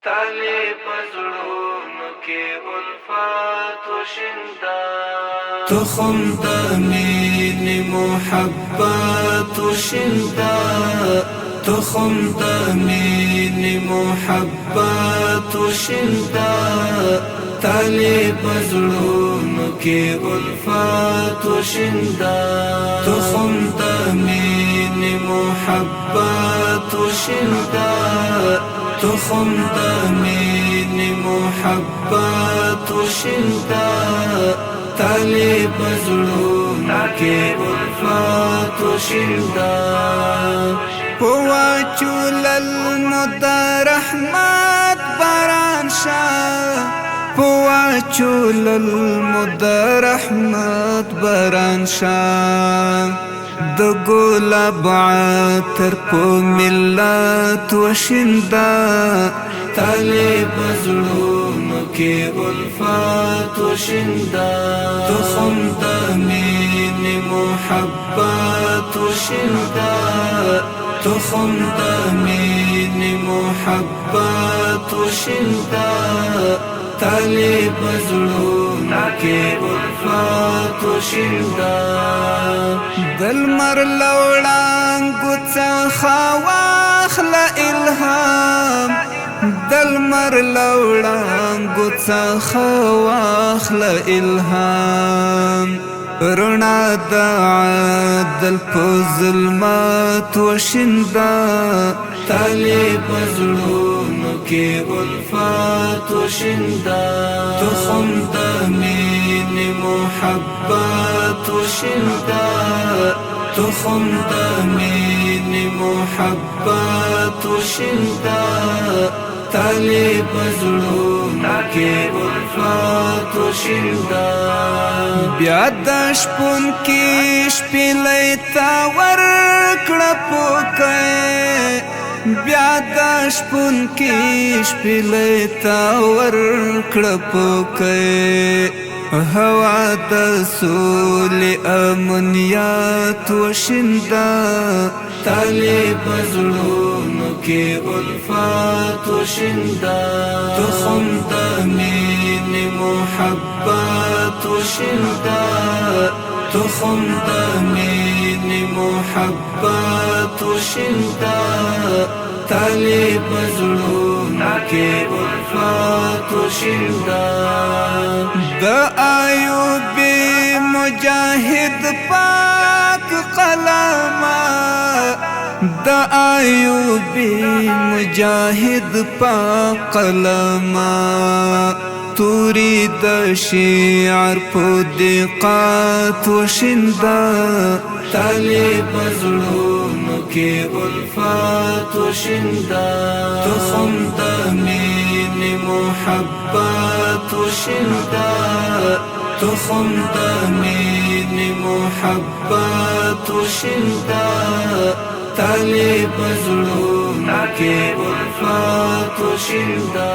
طالب زړونو کې الفات و شندا تخم د مینې محبت و شندا تخم د مینې محبت و شندا طالب زړونو کې الفات و شندا تخم د مینې محبت و شندا تخم د مینې محبت و شندا طالب زړونو کې الفات و شندا پواچولل نو د رحمت باران شاه پواچولل مو د رحمت باران شاه د ګلاب عطر په ملت و شندا طالب زړونو کې الفات و شندا تخم د مینې محبت و شندا تخم د مینې محبت و شندا طالب زړونو کې الفات و شندا دلمر لوړانګو څخه واخله الهام دلمر لوړانګو څخه واخله الهام رڼا د عدل په ظلمات و شندا طالب زړونو کې الفات و شندا تخم د مینې محبت و شندا تخم د مینې محبت و شندا طالب زړونو کې الفات و شندا بیا د شپون کې شپېلۍ ته ورکړه پوکی بیا د شپون کې شپېلۍ ته ورکړه پوکی هوا د سولې امنیت و شندا طالب زړونو کې الفات و شندا تخم د مینې محبت و شندا تخم د مینې محبت و شندا طالب زړونو کې الفات و شندا د ایوب مجاهد پاک قلمه د ایوب مجاهد پاک قلمه توری د شعر په دقت و شندا طالب زړونو کې الفات و شندا تخم د مینې محبت و شندا تخم د مینې محبت و شندا طالب زړونو کې الفات و شندا